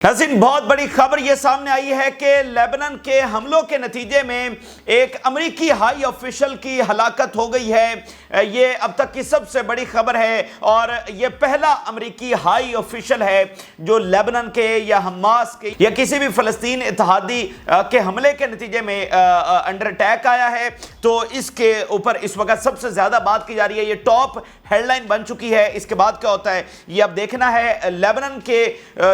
नाज़रीन, बहुत बड़ी खबर ये सामने आई है कि लेबनान के हमलों के नतीजे में एक अमरीकी हाई ऑफिशियल की हलाकत हो गई है। ये अब तक की सबसे बड़ी खबर है और ये पहला अमरीकी हाई ऑफिशियल है जो लेबनान के या हमास के या किसी भी फ़लस्तीन इत्तेहादी के हमले के नतीजे में अंडर अटैक आया है। तो इसके ऊपर इस वक्त सबसे ज़्यादा बात की जा रही है, ये टॉप हेडलाइन बन चुकी है। इसके बाद क्या होता है ये अब देखना है। लेबनान के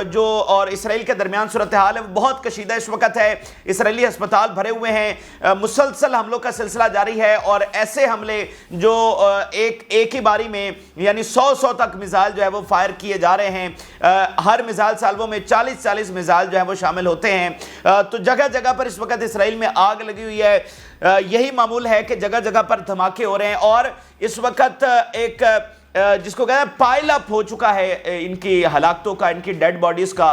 जो और इसराइल के दरमियान सूरत हाल है वो बहुत कशीदा इस वक्त है। इसराइली अस्पताल भरे हुए हैं, मुसलसल हमलों का सिलसिला जारी है और ऐसे हमले जो एक ही बारी में यानी 100 तक मिसाइल जो है वो फायर किए जा रहे हैं। हर मिसाइल साल्वों में 40 मिसाइल जो है वो शामिल होते हैं। तो जगह जगह पर इस वक्त इसराइल में आग लगी हुई है। यही मामूल है कि जगह जगह पर धमाके हो रहे हैं और इस वक्त एक जिसको कहते हैं पाइल अप हो चुका है इनकी हलाकतों का, इनकी डेड बॉडीज का,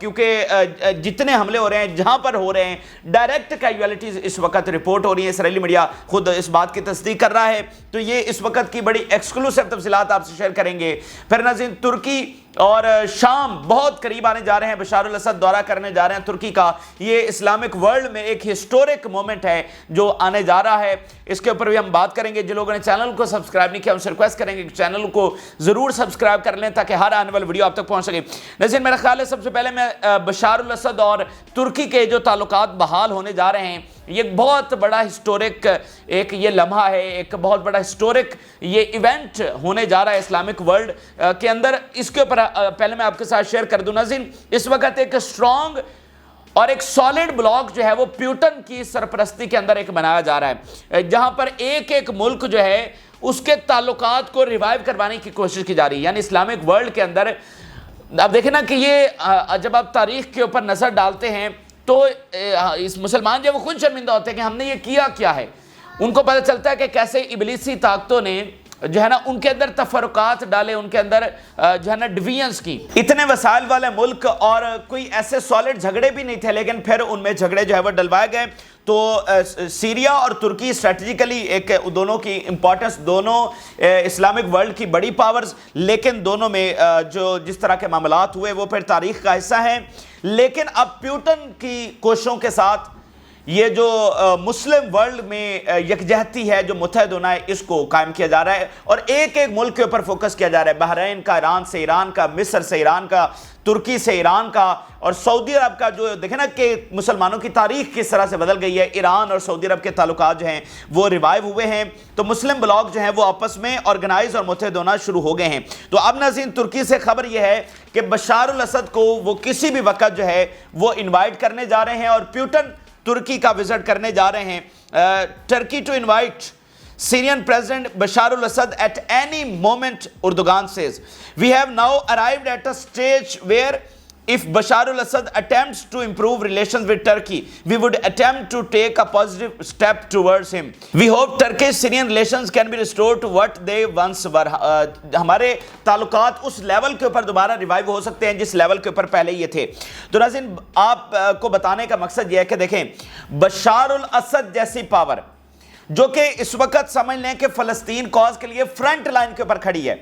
क्योंकि जितने हमले हो रहे हैं जहां पर हो रहे हैं डायरेक्ट कैजुअलिटीज इस वक्त रिपोर्ट हो रही है। इसराइली मीडिया खुद इस बात की तस्दीक कर रहा है। तो ये इस वक्त की बड़ी एक्सक्लूसिव तफसीलात आपसे शेयर करेंगे। फिर नाज़रीन, तुर्की और शाम बहुत करीब आने जा रहे हैं। बशार अल असद दौरा करने जा रहे हैं तुर्की का। ये इस्लामिक वर्ल्ड में एक हिस्टोरिक मोमेंट है जो आने जा रहा है। इसके ऊपर भी हम बात करेंगे। जिन लोगों ने चैनल को सब्सक्राइब नहीं किया उनसे रिक्वेस्ट करेंगे कि चैनल को जरूर सब्सक्राइब कर लें ताकि हर आने वाली वीडियो आप तक पहुंच सके। नज़ीर, मेरा ख्याल है सबसे पहले मैं बशार अल असद और तुर्की के जो ताल्लुकात बहाल होने जा रहे हैं, ये बहुत बड़ा हिस्टोरिक एक ये लम्हा है, एक बहुत बड़ा हिस्टोरिक ये इवेंट होने जा रहा है इस्लामिक वर्ल्ड के अंदर। इसके ऊपर पहले मैं आपके साथ शेयर कर दूं। नाज़रीन, इस वक्त एक स्ट्रॉन्ग और एक सॉलिड ब्लॉक जो है वो प्यूटन की सरपरस्ती के अंदर एक बनाया जा रहा है, जहां पर एक एक मुल्क जो है उसके ताल्लुकात को रिवाइव करवाने की कोशिश की जा रही है। यानी इस्लामिक वर्ल्ड के अंदर आप देखें ना कि ये जब आप तारीख के ऊपर नज़र डालते हैं तो इस मुसलमान जो वो खुद शर्मिंदा होते हैं कि हमने ये किया क्या है। उनको पता चलता है कि कैसे इबलीसी ताकतों ने जो है ना उनके अंदर तफरुकात डाले, उनके अंदर जो है ना डिवीजन्स की। इतने वसाइल वाले मुल्क और कोई ऐसे सॉलिड झगड़े भी नहीं थे, लेकिन फिर उनमें झगड़े जो है वो डलवाए गए। तो सीरिया और तुर्की स्ट्रेटजिकली एक दोनों की इंपॉर्टेंस, दोनों इस्लामिक वर्ल्ड की बड़ी पावर्स, लेकिन दोनों में जो जिस तरह के मामलात हुए वो फिर तारीख का हिस्सा है। लेकिन अब प्यूटन की कोशिशों के साथ ये जो मुस्लिम वर्ल्ड में यकजहती है, जो मुत्तहद होना है, इसको कायम किया जा रहा है और एक एक मुल्क के ऊपर फोकस किया जा रहा है। बहरीन का ईरान से, ईरान का मिस्र से, ईरान का तुर्की से, ईरान का और सऊदी अरब का। जो देखे ना कि मुसलमानों की तारीख किस तरह से बदल गई है। ईरान और सऊदी अरब के ताल्लुकात जो हैं वो रिवाइव हुए हैं। तो मुस्लिम ब्लॉक जो हैं वो आपस में ऑर्गेनाइज और मुत्तहद होना शुरू हो गए हैं। तो अब नाज़रीन, तुर्की से खबर यह है कि बशार अल असद को वो किसी भी वक्त जो है वो इन्वाइट करने जा रहे हैं और प्यूटन तुर्की का विजिट करने जा रहे हैं। Turkey to invite Syrian President Bashar al-Assad at any moment, Erdogan says. We have now arrived at a stage where if Bashar al-Assad attempts to improve relations with Turkey, we would attempt to take a positive step towards him. We hope Turkish-Syrian relations can be restored to what they once were. हमारे ताल्लुकात उस level के ऊपर दोबारा revive हो सकते हैं जिस लेवल के ऊपर पहले ये थे। तो नाज़रीन, आपको बताने का मकसद ये है कि देखें, बशार अल-असद जैसी पावर जो कि इस वक्त समझ लें कि फ़लस्तीन कॉज के लिए फ्रंट लाइन के ऊपर खड़ी है,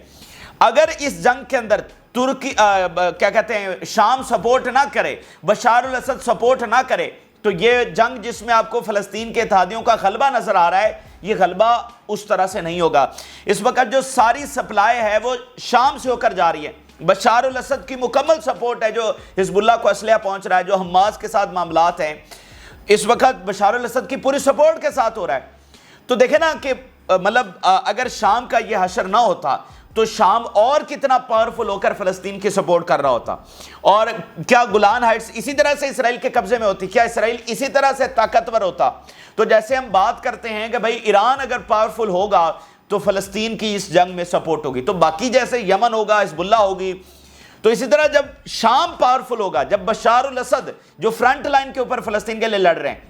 अगर इस जंग के अंदर तुर्की क्या कहते हैं शाम सपोर्ट ना करे, बशार अल असद सपोर्ट ना करे, तो ये जंग जिसमें आपको फ़लस्तीन के इत्तेहादियों का गलबा नजर आ रहा है, ये गलबा उस तरह से नहीं होगा। इस वक्त जो सारी सप्लाई है वो शाम से होकर जा रही है। बशार अल असद की मुकम्मल सपोर्ट है, जो हिजबुल्लाह को असलहा पहुंच रहा है, जो हमास के साथ मामलात हैं, इस वक्त बशार अल असद की पूरी सपोर्ट के साथ हो रहा है। तो देखे ना कि मतलब अगर शाम का ये हशर ना होता तो शाम और कितना पावरफुल होकर फ़लस्तीन की सपोर्ट कर रहा होता। और क्या गुलान हाइट्स इसी तरह से इसराइल के कब्जे में होती, क्या इसराइल इसी तरह से ताकतवर होता। तो जैसे हम बात करते हैं कि भाई ईरान अगर पावरफुल होगा तो फ़लस्तीन की इस जंग में सपोर्ट होगी, तो बाकी जैसे यमन होगा, हिजबुल्लाह होगी, तो इसी तरह जब शाम पावरफुल होगा, जब बशार अल असद जो फ्रंट लाइन के ऊपर फ़लस्तीन के लिए लड़ रहे हैं,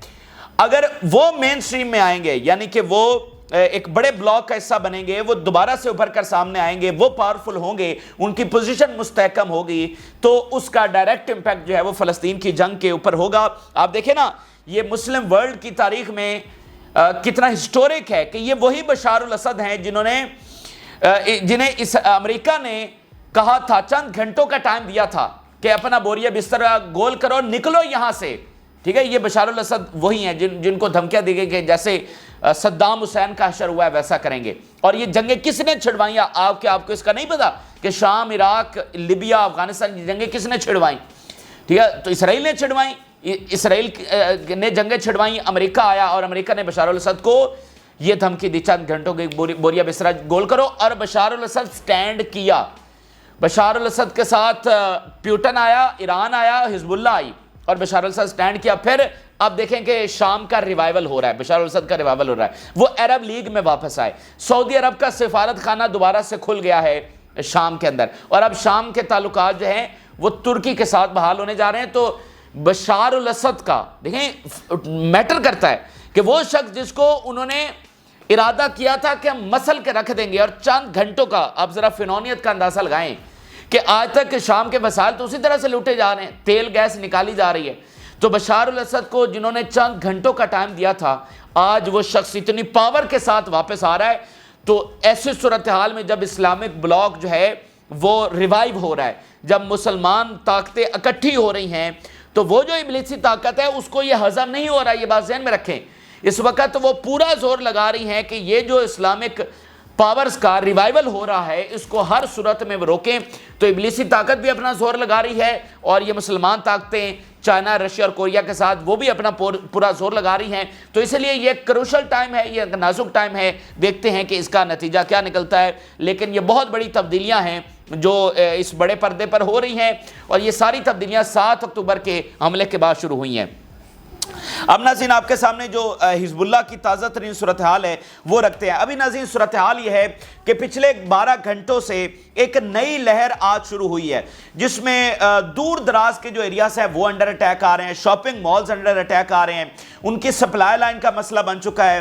अगर वो मेन स्ट्रीम में आएंगे, यानी कि वो एक बड़े ब्लॉक का हिस्सा बनेंगे, वो दोबारा से उभर कर सामने आएंगे, वो पावरफुल होंगे, उनकी पोजीशन मुस्तहकम होगी, तो उसका डायरेक्ट इंपैक्ट जो है वो फ़लस्तीन की जंग के ऊपर होगा। आप देखें ना, ये मुस्लिम वर्ल्ड की तारीख में कितना हिस्टोरिक है कि ये वही बशार अल असद हैं जिन्हें इस अमेरिका ने कहा था, चंद घंटों का टाइम दिया था کہ اپنا بوریا بستر گول کرو، نکلو یہاں سے، ٹھیک ہے. یہ بشار الاسد وہی ہیں جن کو دھمکیاں دی گئی کہ جیسے صدام حسین کا حشر ہوا ہے ویسا کریں گے. اور یہ جنگیں کس نے چھڑوائیں؟ آپ کو اس کا نہیں پتا کہ شام، عراق، لیبیا، افغانستان یہ جنگیں کس نے چھڑوائیں؟ ٹھیک ہے، تو اسرائیل نے چھڑوائیں. اسرائیل نے جنگیں چھڑوائیں، امریکہ آیا اور امریکہ نے بشار الاسد کو یہ دھمکی دی چند گھنٹوں کے بوریا بستر گول کرو، اور بشار الاسد سٹینڈ کیا. بشار الاسد کے ساتھ پیوٹن آیا، ایران آیا، حزب اللہ آئی، اور بشار الاسد سٹینڈ کیا. پھر اب دیکھیں کہ شام کا ریوائول ہو رہا ہے، بشار الاسد کا ریوائول ہو رہا ہے. وہ عرب لیگ میں واپس آئے، سعودی عرب کا سفارت خانہ دوبارہ سے کھل گیا ہے شام کے اندر، اور اب شام کے تعلقات جو ہیں وہ ترکی کے ساتھ بحال ہونے جا رہے ہیں. تو بشار الاسد کا دیکھیں میٹر کرتا ہے کہ وہ شخص جس کو انہوں نے ارادہ کیا تھا کہ ہم مسل کے رکھ دیں گے، اور چند گھنٹوں کا آپ ذرا فنونیت کا اندازہ لگائیں کہ آج تک شام کے وسائل تو اسی طرح سے لوٹے جا رہے ہیں، تیل گیس نکالی جا رہی ہے. تو بشار الاسد کو جنہوں نے چند گھنٹوں کا ٹائم دیا تھا، آج وہ شخص اتنی پاور کے ساتھ واپس آ رہا ہے. تو ایسی صورتحال میں جب اسلامک بلاک جو ہے وہ ریوائیو ہو رہا ہے، جب مسلمان طاقتیں اکٹھی ہو رہی ہیں، تو وہ جو ابلیسی طاقت ہے اس کو یہ ہضم نہیں ہو رہا. یہ بات ذہن میں رکھیں. اس وقت وہ پورا زور لگا رہی ہیں کہ یہ جو اسلامک پاورز کا ریوائیول ہو رہا ہے اس کو ہر صورت میں روکیں. تو ابلیسی طاقت بھی اپنا زور لگا رہی ہے، اور یہ مسلمان طاقتیں چائنا، رشیا اور کوریا کے ساتھ وہ بھی اپنا پورا زور لگا رہی ہیں. تو اس لیے یہ کروشل ٹائم ہے، یہ نازک ٹائم ہے. دیکھتے ہیں کہ اس کا نتیجہ کیا نکلتا ہے. لیکن یہ بہت بڑی تبدیلیاں ہیں جو اس بڑے پردے پر ہو رہی ہیں، اور یہ ساری تبدیلیاں 7 اکتوبر کے حملے کے بعد شروع ہوئی ہیں. اب ناظرین آپ کے سامنے جو حزب اللہ کی تازہ ترین صورتحال ہے وہ رکھتے ہیں. ابھی ناظرین صورتحال یہ ہے کہ پچھلے 12 گھنٹوں سے ایک نئی لہر آج شروع ہوئی ہے، جس میں دور دراز کے جو ایریاز ہیں وہ انڈر اٹیک آ رہے ہیں، شاپنگ مالز انڈر اٹیک آ رہے ہیں، ان کی سپلائی لائن کا مسئلہ بن چکا ہے،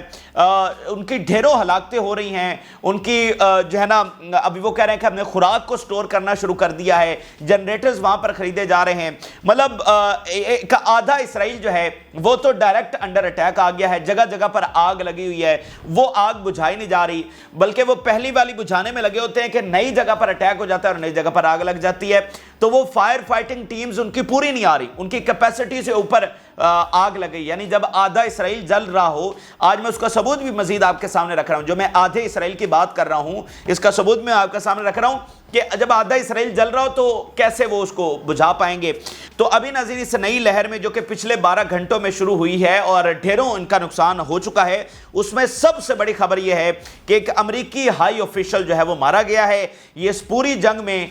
ان کی ڈھیروں ہلاکتیں ہو رہی ہیں، ان کی جو ہے نا ابھی وہ کہہ رہے ہیں کہ ہم نے خوراک کو سٹور کرنا شروع کر دیا ہے، جنریٹرز وہاں پر خریدے جا رہے ہیں. مطلب ایک آدھا اسرائیل جو ہے وہ تو ڈائریکٹ انڈر اٹیک آ گیا ہے. جگہ جگہ پر آگ لگی ہوئی ہے، وہ آگ بجھائی نہیں جا رہی، بلکہ وہ پہلی والی بجھانے میں لگے ہوتے ہیں کہ نئی جگہ پر اٹیک ہو جاتا ہے اور نئی جگہ پر آگ لگ جاتی ہے. تو وہ فائر فائٹنگ ٹیمز ان کی پوری نہیں آ رہی، ان کی کیپیسٹی سے اوپر آگ لگ گئی. یعنی جب آدھا اسرائیل جل رہا ہو، آج میں اس کا ثبوت بھی مزید آپ کے سامنے رکھ رہا ہوں. جو میں آدھے اسرائیل کی بات کر رہا ہوں اس کا ثبوت میں آپ کے سامنے رکھ رہا ہوں کہ جب آدھا اسرائیل جل رہا ہو تو کیسے وہ اس کو بجھا پائیں گے. تو ابھی ناظرین اس نئی لہر میں جو کہ پچھلے 12 گھنٹوں میں شروع ہوئی ہے اور ڈھیروں ان کا نقصان ہو چکا ہے، اس میں سب سے بڑی خبر یہ ہے کہ ایک امریکی ہائی آفیشل جو ہے وہ مارا گیا ہے. یہ اس پوری جنگ میں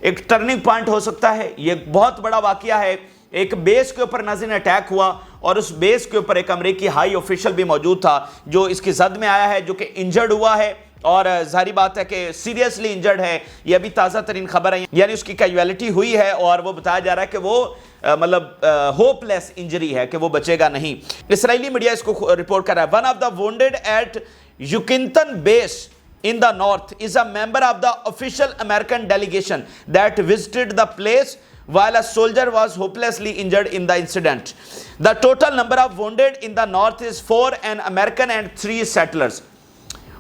ایک ٹرننگ پوائنٹ ہو سکتا ہے. یہ بہت بڑا واقعہ ہے. ایک بیس کے اوپر ناظرین اٹیک ہوا اور اس بیس کے اوپر ایک امریکی ہائی آفیشل بھی موجود تھا جو اس کی زد میں آیا ہے، جو کہ انجرڈ ہوا ہے، اور ظاہری بات ہے کہ سیریسلی انجرڈ ہے. یہ ابھی تازہ ترین خبر ہے، یعنی اس کی کیجویلٹی ہوئی ہے اور وہ بتایا جا رہا ہے کہ وہ مطلب ہوپ لیس انجری ہے کہ وہ بچے گا نہیں. اسرائیلی میڈیا اس کو رپورٹ کر رہا ہے. One of the wounded at Yokantan base in the north is a member of the official American delegation that visited the place while a soldier was hopelessly injured in the incident. The total number of wounded in the north is 4, an American and 3 settlers.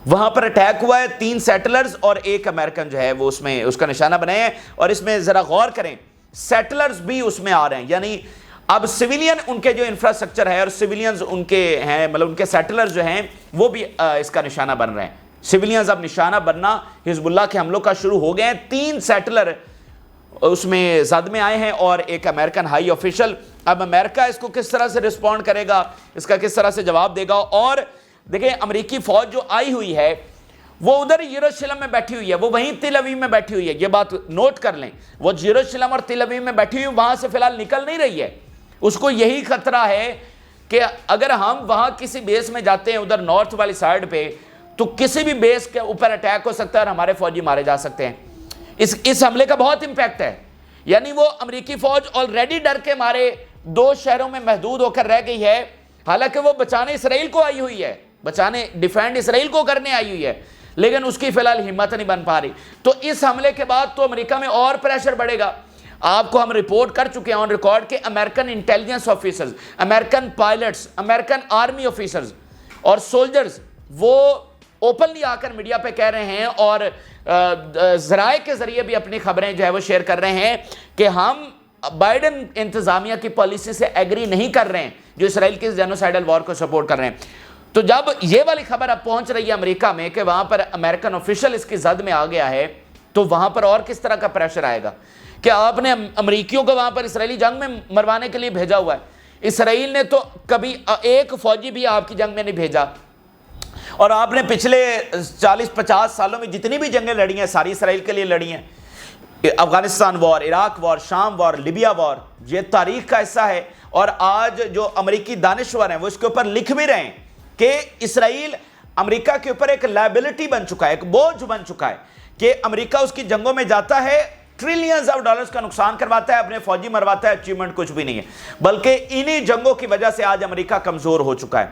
وہاں پر attack ہوا ہے 3 settlers اور 1 American جو ہے وہ اس میں اس کا نشانہ بنائے ہیں. اور اس میں ذرا غور کریں، سیٹلرز بھی اس میں آ رہے ہیں، یعنی اب سویلین ان کے جو انفراسٹرکچر ہے اور سویلینز ان کے ہیں، مطلب ان کے سیٹلرز جو ہیں وہ بھی اس کا نشانہ بن رہے ہیں. سویلینز اب نشانہ بننا حزب اللہ کے حملوں کا شروع ہو گئے ہیں. 3 سیٹلر اس میں زد میں آئے ہیں اور 1 امریکن ہائی آفیشل. اب امریکہ اس کو کس طرح سے رسپونڈ کرے گا، اس کا کس طرح سے جواب دے گا. اور دیکھیں امریکی فوج جو آئی ہوئی ہے وہ ادھر یروشلم میں بیٹھی ہوئی ہے، وہ وہیں تل اویو میں بیٹھی ہوئی ہے. یہ بات نوٹ کر لیں، وہ یروشلم اور تل اویو میں بیٹھی ہوئی، وہاں سے فی الحال نکل نہیں رہی ہے. اس کو یہی خطرہ ہے کہ اگر ہم وہاں کسی بیس میں جاتے ہیں ادھر نارتھ والی سائڈ پہ تو کسی بھی بیس کے اوپر اٹیک ہو سکتا ہے اور ہمارے فوجی مارے جا سکتے ہیں. اس حملے کا بہت امپیکٹ ہے. یعنی وہ امریکی فوج آلریڈی ڈر کے مارے 2 شہروں میں محدود ہو کر رہ گئی ہے، حالانکہ وہ بچانے اسرائیل کو آئی ہوئی ہے، بچانے ڈیفینڈ اسرائیل کو کرنے آئی ہوئی ہے، لیکن اس کی فی الحال ہمت نہیں بن پا رہی. تو اس حملے کے بعد تو امریکہ میں اور پریشر بڑھے گا. آپ کو ہم رپورٹ کر چکے ہیں آن ریکارڈ کہ American intelligence officers, American pilots, American army officers اور سولجرز وہ اوپنلی آ کر میڈیا پہ کہہ رہے ہیں اور ذرائع کے ذریعے بھی اپنی خبریں جو ہے وہ شیئر کر رہے ہیں کہ ہم बाइडन इंतजामिया की पॉलिसी से एग्री नहीं कर रहे हैं, जो इसराइल के जेनोसाइडल वॉर को सपोर्ट कर रहे हैं। तो जब ये वाली खबर अब पहुंच रही है अमेरिका में कि वहां पर अमेरिकन ऑफिशियल इसकी जद में आ गया है, तो वहां पर और किस तरह का प्रेशर आएगा कि आपने अमेरिकियों को वहां पर इसराइली जंग में मरवाने के लिए भेजा हुआ है। इसराइल ने तो कभी एक फौजी भी आपकी जंग में नहीं भेजा, और आपने पिछले 40-50 सालों में जितनी भी जंगें लड़ी हैं सारी इसराइल के लिए लड़ी हैं। अफगानिस्तान वॉर, इराक वॉर, शाम वॉर, लिबिया वॉर, ये तारीख का हिस्सा है। और आज जो अमेरिकी दानिश्वर हैं वो इसके ऊपर लिख भी रहे हैं कि इसराइल अमेरिका के ऊपर एक लायबिलिटी बन चुका है, एक बोझ बन चुका है कि अमेरिका उसकी जंगों में जाता है, ट्रिलियंस ऑफ डॉलर्स का नुकसान करवाता है, अपने फौजी मरवाता है, अचीवमेंट कुछ भी नहीं है। बल्कि इन्हीं जंगों की वजह से आज अमेरिका कमजोर हो चुका है।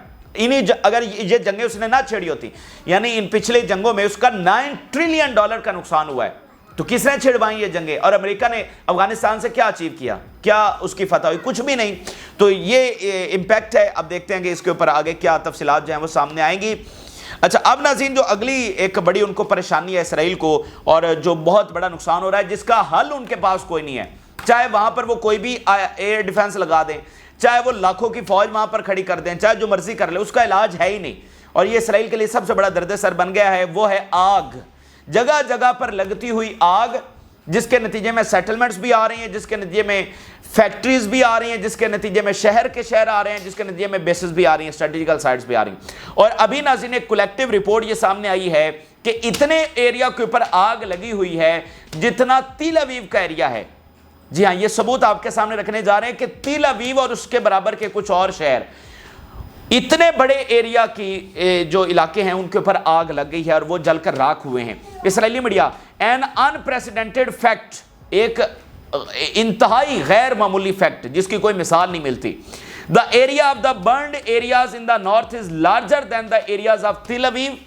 अगर ये जंगें उसने ना छेड़ी होती, यानी इन पिछले जंगों में उसका $9 ट्रिलियन का नुकसान हुआ है, तो किसने छिड़वाई ये जंगें? और अमेरिका ने अफगानिस्तान से क्या अचीव किया? क्या उसकी फतह हुई? कुछ भी नहीं। तो ये इंपैक्ट है। अब देखते हैं कि इसके ऊपर आगे क्या तफसीलात जो हैं वो सामने आएंगी। अच्छा, अब नाज़रीन जो अगली एक बड़ी उनको परेशानी है इसराइल को, और जो बहुत बड़ा नुकसान हो रहा है जिसका हल उनके पास कोई नहीं है, चाहे वहाँ पर वो कोई भी एयर डिफेंस लगा दें, चाहे वो लाखों की फौज वहाँ पर खड़ी कर दें, चाहे जो मर्जी कर ले, उसका इलाज है ही नहीं। और ये इसराइल के लिए सबसे बड़ा दर्द सर बन गया है, वो है आग। जगह जगह पर लगती हुई आग, जिसके नतीजे में सेटलमेंट्स भी आ रही हैं, जिसके नतीजे में फैक्ट्रीज भी आ रही हैं, जिसके नतीजे में शहर के शहर आ रहे हैं, जिसके नतीजे में बेसेस भी आ रही हैं, स्ट्रेटेजिकल साइट्स भी आ रही हैं। और अभी नाज़रीन एक कलेक्टिव रिपोर्ट ये सामने आई है कि इतने एरिया के ऊपर आग लगी हुई है जितना तिल अवीव का एरिया है। जी हाँ, ये सबूत आपके सामने रखने जा रहे हैं कि तिल अवीव और उसके बराबर के कुछ और शहर, इतने बड़े एरिया की जो इलाके हैं उनके ऊपर आग लग गई है और वो जलकर राख हुए हैं। Israeli media, an unprecedented fact, एक इंतहाई गैर मामूली फैक्ट जिसकी कोई मिसाल नहीं मिलती। The area of the burned areas in the north is larger than the areas of Tel Aviv,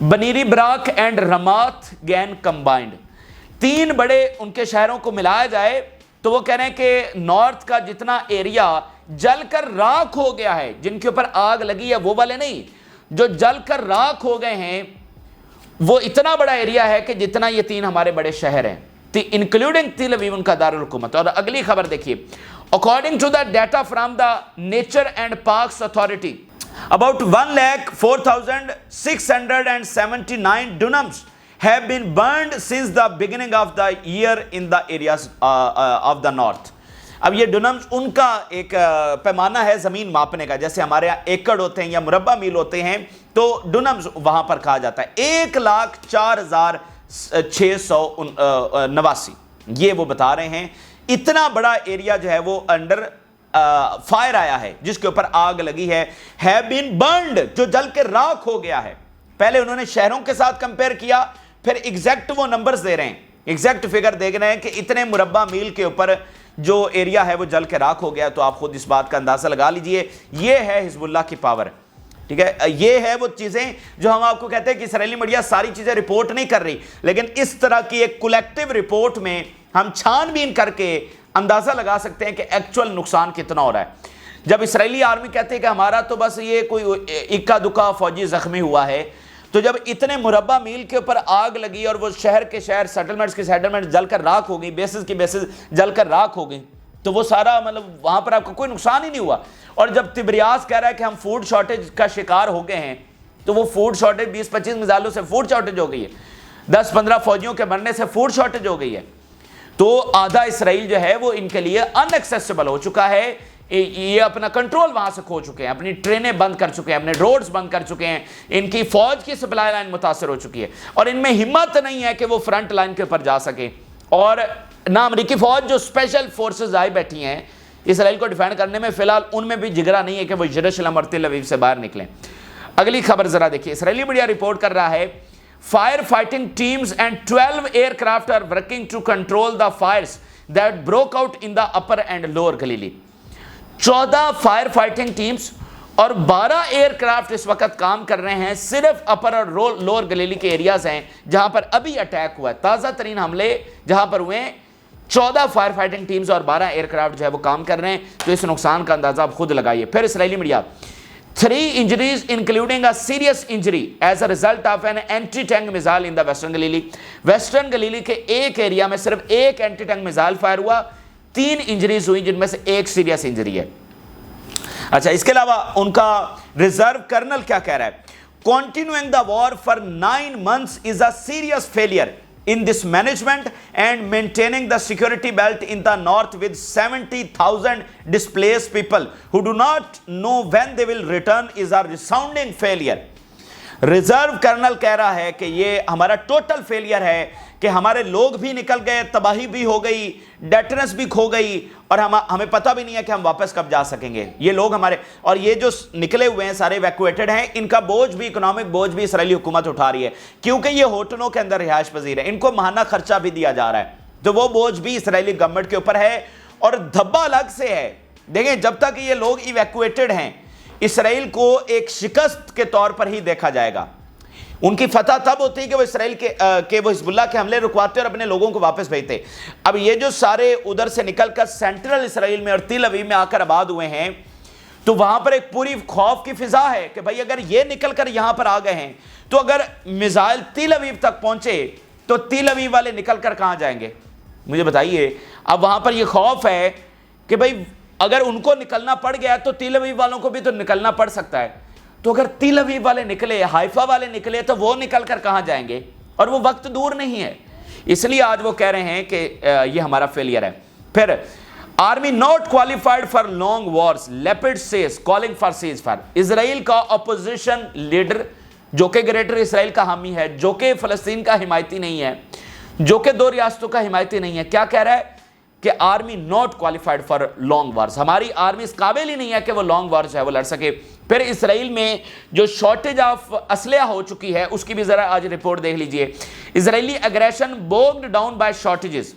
Bnei Brak and Ramat Gan combined. 3 बड़े उनके शहरों को मिलाया जाए तो वो कह रहे हैं कि नॉर्थ का जितना एरिया जलकर राख हो गया है, जिनके ऊपर आग लगी है वो वाले नहीं, जो जलकर राख हो गए हैं, वो इतना बड़ा एरिया है कि जितना ये 3 हमारे बड़े शहर हैं, इंक्लूडिंग तिल अवीव उनका दारुल हुकूमत। और अगली खबर देखिए, according to the data from the nature and parks authority, about 1,04,679 dunams have been burned since the beginning of the year in the areas of the north। अब ये डुनम्स उनका एक पैमाना है ज़मीन मापने का, जैसे हमारे यहाँ एकड़ होते हैं या मुरब्बा मील होते हैं, तो डुनम्स वहाँ पर कहा जाता है। 1,04,689 ये वो बता रहे हैं। इतना बड़ा एरिया जो है वो अंडर फायर आया है, जिसके ऊपर आग लगी है, हैव बीन बर्न्ड, जो जल के राख हो गया है। पहले उन्होंने शहरों के साथ कंपेयर किया, फिर एग्जैक्ट वो नंबर्स दे रहे हैं, एग्जैक्ट फिगर दे रहे हैं कि इतने मुरब्बा मील के ऊपर जो एरिया है वो जल के राख हो गया। तो आप खुद इस बात का अंदाजा लगा लीजिए, ये है हिजबुल्लाह की पावर। ठीक है, ये है वो चीजें जो हम आपको कहते हैं कि इसराइली मीडिया सारी चीजें रिपोर्ट नहीं कर रही, लेकिन इस तरह की एक कलेक्टिव रिपोर्ट में हम छानबीन करके अंदाजा लगा सकते हैं कि एक्चुअल नुकसान कितना हो रहा है। जब इसराइली आर्मी कहते हैं कि हमारा तो बस ये कोई इक्का दुक्का फौजी जख्मी हुआ है, तो जब इतने मुरब्बा मील के ऊपर आग लगी और वो शहर के शहर, सेटलमेंट्स के सेटलमेंट जलकर राख हो गई, बेसिस की बेसिस जलकर राख हो गई, तो वो सारा मतलब वहां पर आपको कोई नुकसान ही नहीं हुआ। और जब तिब्रियास कह रहा है कि हम फूड शॉर्टेज का शिकार हो गए हैं, तो वो फूड शॉर्टेज 20-25 मिसाइलों से फूड शॉर्टेज हो गई है, 10-15 फौजियों के मरने से फूड शॉर्टेज हो गई है। तो आधा इसराइल जो है वो इनके लिए अनएक्सेसिबल हो चुका है। ये अपना कंट्रोल वहां से खो चुके हैं, अपनी ट्रेनें बंद कर चुके हैं, अपने रोड्स बंद कर चुके हैं, इनकी फौज की सप्लाई लाइन मुतासर हो चुकी है, और इनमें हिम्मत नहीं है कि वो फ्रंट लाइन के ऊपर जा सके। और ना अमेरिकी फौज जो स्पेशल फोर्सेज आई बैठी हैं इसराइल को डिफेंड करने में, फिलहाल उनमें भी जिगरा नहीं है कि वो यरूशलेम और तिल अवीव से बाहर निकलें। अगली खबर जरा देखिए, इसराइली मीडिया रिपोर्ट कर रहा है, fire fighting teams and 12 aircraft are working to control the fires that broke out in the upper and lower Galilee. 14 fire fighting teams और 12 एयरक्राफ्ट इस वक्त काम कर रहे हैं, सिर्फ अपर और लोअर गलीली के एरियाज हैं जहां पर अभी अटैक हुआ है। ताज़ा तरीन हमले जहां पर हुए, 14 फायर फाइटिंग टीम्स और 12 एयरक्राफ्ट जो है वो काम कर रहे हैं। तो इस नुकसान का अंदाजा आप खुद लगाइए। फिर Israeli media, 3 injuries including a serious injury as a result of an anti tank missile in the western Galilee. Western Galilee के एक एरिया में सिर्फ एक एंटी टैंक मिसाइल फायर हुआ, 3 इंजरीज हुई, जिनमें से एक सीरियस इंजरी है। अच्छा, इसके अलावा उनका रिजर्व कर्नल क्या कह रहा है? Continuing the war for 9 months is a serious failure in this management and maintaining the security belt in the north with 70,000 displaced people who do not know when they will return is a resounding failure. Reserve colonel कह रहा है कि ये हमारा total failure है कि हमारे लोग भी निकल गए, तबाही भी हो गई, डेटरनेस भी खो गई, और हमें पता भी नहीं है कि हम वापस कब जा सकेंगे। ये लोग हमारे, और ये जो निकले हुए हैं सारे इवैक्यूएटेड हैं, इनका बोझ भी, इकोनॉमिक बोझ भी इसराइली हुकूमत उठा रही है, क्योंकि ये होटलों के अंदर रिहाइश पजीर है, इनको माहाना खर्चा भी दिया जा रहा है, तो वो बोझ भी इसराइली गवर्नमेंट के ऊपर है। और धब्बा अलग से है, देखें, जब तक ये लोग इवैक्यूएटेड हैं, इसराइल को एक शिकस्त के तौर पर ही देखा जाएगा। उनकी फतह तब होती है कि वो इसराइल के वो हिजबुल्लाह के हमले रुकवाते और अपने लोगों को वापस भेजते। अब ये जो सारे उधर से निकलकर सेंट्रल इसराइल में और तिल अवीव में आकर आबाद हुए हैं, तो वहां पर एक पूरी खौफ की फिजा है कि भाई अगर ये निकलकर यहां पर आ गए हैं, तो अगर मिसाइल तिल अवीव तक पहुंचे तो तिल अवीव वाले निकलकर कहां जाएंगे? मुझे बताइए। अब वहां पर यह खौफ है कि भाई अगर उनको निकलना पड़ गया तो तिल अवीव वालों को भी तो निकलना पड़ सकता है। तो अगर तिल अवीव वाले निकले, हाइफा वाले निकले, तो वो निकल कर कहां जाएंगे? और वो वक्त दूर नहीं है, इसलिए आज वो कह रहे हैं कि ये हमारा फेलियर है। फिर army not qualified for long Wars, Lapid says calling for cease fire. Israel का अपोजिशन लीडर, जो कि ग्रेटर इसराइल का हामी है, जो कि फलस्तीन का हिमायती नहीं है, जो कि 2 रियासतों का हिमायती नहीं है, क्या कह रहा है कि army not qualified for long wars, हमारी आर्मी इस काबिल ही नहीं है कि वो लॉन्ग वार जो है वो लड़ सके। फिर इसराइल में जो शॉर्टेज ऑफ असलहा हो चुकी है, उसकी भी जरा आज रिपोर्ट देख लीजिए। Israeli aggression bogged down by shortages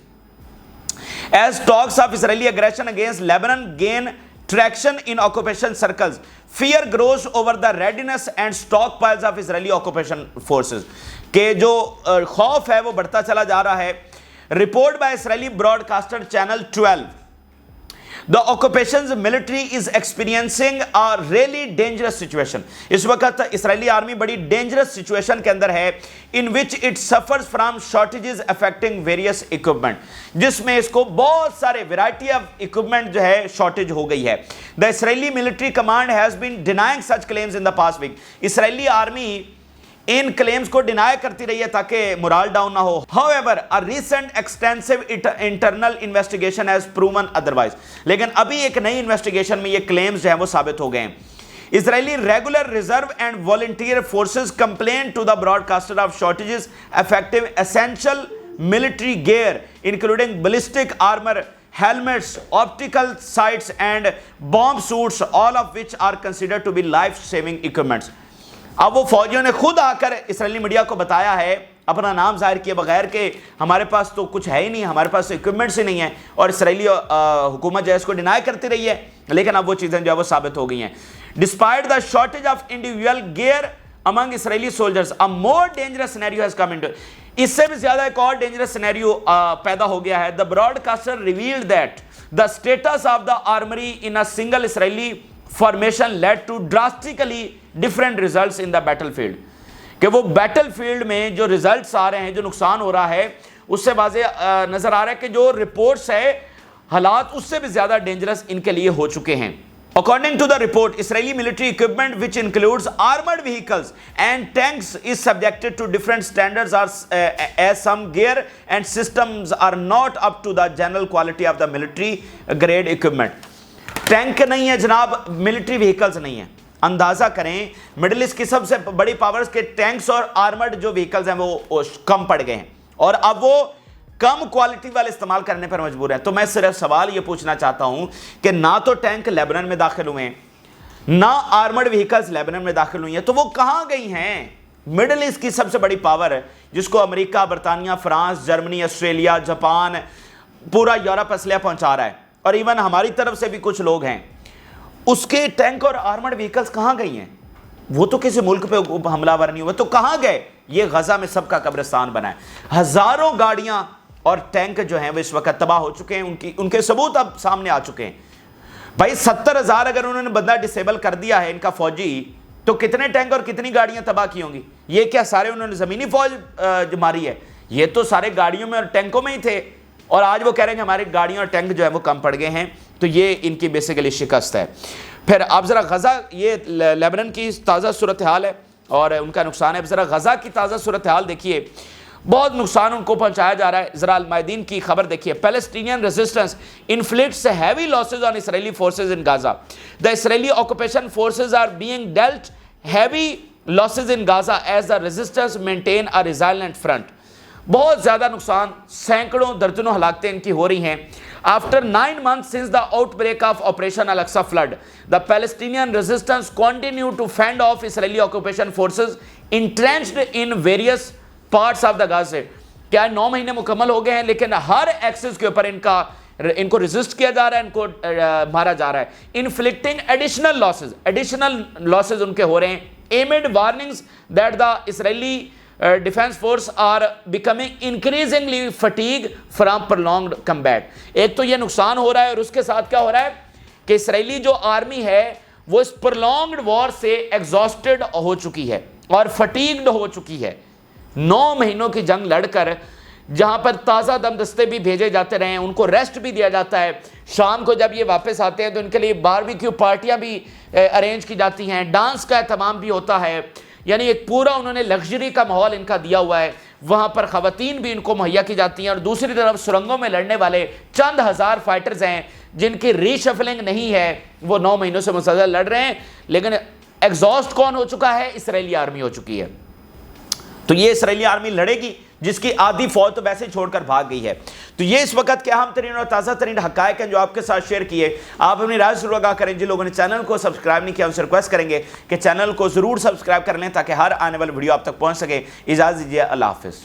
as talks of Israeli aggression against Lebanon gain traction in occupation circles, fear grows over the readiness and stockpiles of Israeli occupation forces. के जो खौफ है वो बढ़ता चला जा रहा है। Report by Israeli broadcaster Channel 12, the occupation's military is experiencing a really dangerous situation. इस वक्त इसराइली आर्मी बड़ी डेंजरस सिचुएशन के अंदर है, in which it suffers from shortages affecting various equipment, जिसमें इसको बहुत सारे variety of equipment जो है शॉर्टेज हो गई है। The Israeli military command has been denying such claims in the past week. Israeli army in claims को डिनाई करती रही है ताकि मोरल डाउन ना हो। However, a recent extensive internal investigation has proven otherwise. लेकिन अभी एक नई इन्वेस्टिगेशन में ये क्लेम्स जो हैं वो साबित हो गए हैं। Israeli regular reserve and volunteer forces complained to the broadcaster of shortages affecting essential military gear, including ballistic armor, helmets, optical sights, and bomb suits, all of which are considered to be life-saving equipments. अब वो फौजियों ने खुद आकर Israeli media को बताया है, अपना नाम जाहिर किए बगैर, कि हमारे पास तो कुछ है ही नहीं, हमारे पास इक्विपमेंट्स ही नहीं है, और इसराइली हुकूमत जो है इसको डिनाई करती रही है। लेकिन अब वो चीज़ें जो है वो साबित हो गई हैं। Despite the shortage of individual gear among Israeli soldiers, a more dangerous scenario has come into, इससे भी ज्यादा एक और डेंजरस सिनेरियो पैदा हो गया है। The broadcaster revealed that the status of the armoury in a single Israeli formation led to drastically different results in the battlefield, कि वो बैटलफील्ड में जो रिजल्ट्स आ रहे हैं, जो नुकसान हो रहा है, उससे वाज़े नजर आ रहा है कि जो रिपोर्ट्स है, हालात उससे भी ज्यादा डेंजरस इनके लिए हो चुके हैं। According to the report, Israeli military equipment, which includes armored vehicles and tanks, is subjected to different standards as some gear and systems are not up to the general quality of the military grade equipment. Tank नहीं है जनाब, military vehicles नहीं है। अंदाजा करें, middle east की सबसे बड़ी पावर्स के टैंक्स और आर्मर्ड जो व्हीकल्स हैं वो कम पड़ गए हैं, और अब वो कम क्वालिटी वाले इस्तेमाल करने पर मजबूर है। तो मैं सिर्फ सवाल ये पूछना चाहता हूं कि ना तो टैंक लेबनान में दाखिल हुए हैं, ना आर्मर्ड व्हीकल्स लेबनान में दाखिल हुई हैं, तो वो कहां गई हैं? मिडिल ईस्ट की सबसे बड़ी पावर, जिसको अमेरिका, बरतानिया, फ्रांस, जर्मनी, ऑस्ट्रेलिया, जापान, पूरा यूरोप असलहा पहुंचा रहा है, और इवन हमारी तरफ से भी कुछ लोग हैं, उसके टैंक और आर्मर्ड व्हीकल्स कहां गई हैं? वो तो किसी मुल्क पे हमलावर नहीं हुआ, तो कहां गए? ये गजा में सबका कब्रिस्तान बना है। हजारों गाड़ियां और टैंक जो हैं वो इस वक्त तबाह हो चुके हैं, उनके सबूत अब सामने आ चुके हैं। भाई 70,000 अगर उन्होंने बंदा डिसेबल कर दिया है इनका फौजी, तो कितने टैंक और कितनी गाड़ियां तबाह की होंगी? ये क्या सारे उन्होंने जमीनी फौज मारी है? ये तो सारे गाड़ियों में और टैंकों में ही थे, اور آج وہ کہہ رہے ہیں کہ ہماری گاڑیاں اور ٹینک جو ہے وہ کم پڑ گئے ہیں. تو یہ ان کی بیسیکلی شکست ہے. پھر آپ ذرا غزہ، یہ لیبنان کی تازہ صورتحال ہے اور ان کا نقصان ہے. ذرا غزہ کی تازہ صورتحال دیکھیے، بہت نقصان ان کو پہنچایا جا رہا ہے. ذرا المائدین کی خبر دیکھیے. Palestinian resistance inflicts heavy losses on Israeli forces in Gaza. The Israeli occupation forces are being dealt heavy losses in Gaza as the resistance maintain a resilient front. بہت زیادہ نقصان، سینکڑوں درجنوں ہلاکتیں ان کی ہو رہی ہیں. After 9 months since the outbreak of Operation Al-Aqsa flood, the Palestinian resistance continue to fend off Israeli occupation forces entrenched in various parts of the Gaza. کیا 9 مہینے مکمل ہو گئے ہیں لیکن ہر ایکسس کے اوپر ان کو ریزسٹ کیا جا رہا ہے، ان کو مارا جا رہا ہے. انفلکٹنگ ایڈیشنل لاسز ان کے ہو رہے ہیں. amid warnings that the Israeli defense force are becoming increasingly fatigued from prolonged combat. ایک تو یہ نقصان ہو رہا ہے اور اس کے ساتھ کیا ہو رہا ہے کہ اسرائیلی جو آرمی ہے وہ اس prolonged war سے exhausted ہو چکی ہے اور fatigued ہو چکی ہے. 9 مہینوں کی جنگ لڑ کر جہاں پر تازہ دم دستے بھی بھیجے جاتے رہے ہیں، ان کو ریسٹ بھی دیا جاتا ہے. شام کو جب یہ واپس آتے ہیں تو ان کے لیے باربیکیو پارٹیاں بھی ارینج کی جاتی ہیں، ڈانس کا اہتمام بھی ہوتا ہے. یعنی ایک پورا انہوں نے لگژری کا ماحول ان کا دیا ہوا ہے. وہاں پر خواتین بھی ان کو مہیا کی جاتی ہیں اور دوسری طرف سرنگوں میں لڑنے والے چند ہزار فائٹرز ہیں جن کی ری شفلنگ نہیں ہے، وہ 9 مہینوں سے مسلسل لڑ رہے ہیں. لیکن ایگزاسٹ کون ہو چکا ہے؟ اسرائیلی آرمی ہو چکی ہے. تو یہ اسرائیلی آرمی لڑے گی جس کی آدھی فوج تو ویسے چھوڑ کر بھاگ گئی ہے. تو یہ اس وقت کے اہم ترین اور تازہ ترین حقائق ہیں جو آپ کے ساتھ شیئر کیے. آپ اپنی رائے ضرور آگاہ کریں. جن لوگوں نے چینل کو سبسکرائب نہیں کیا ان سے ریکویسٹ کریں گے کہ چینل کو ضرور سبسکرائب کر لیں تاکہ ہر آنے والی ویڈیو آپ تک پہنچ سکے. اجازت دیجیے، اللہ حافظ.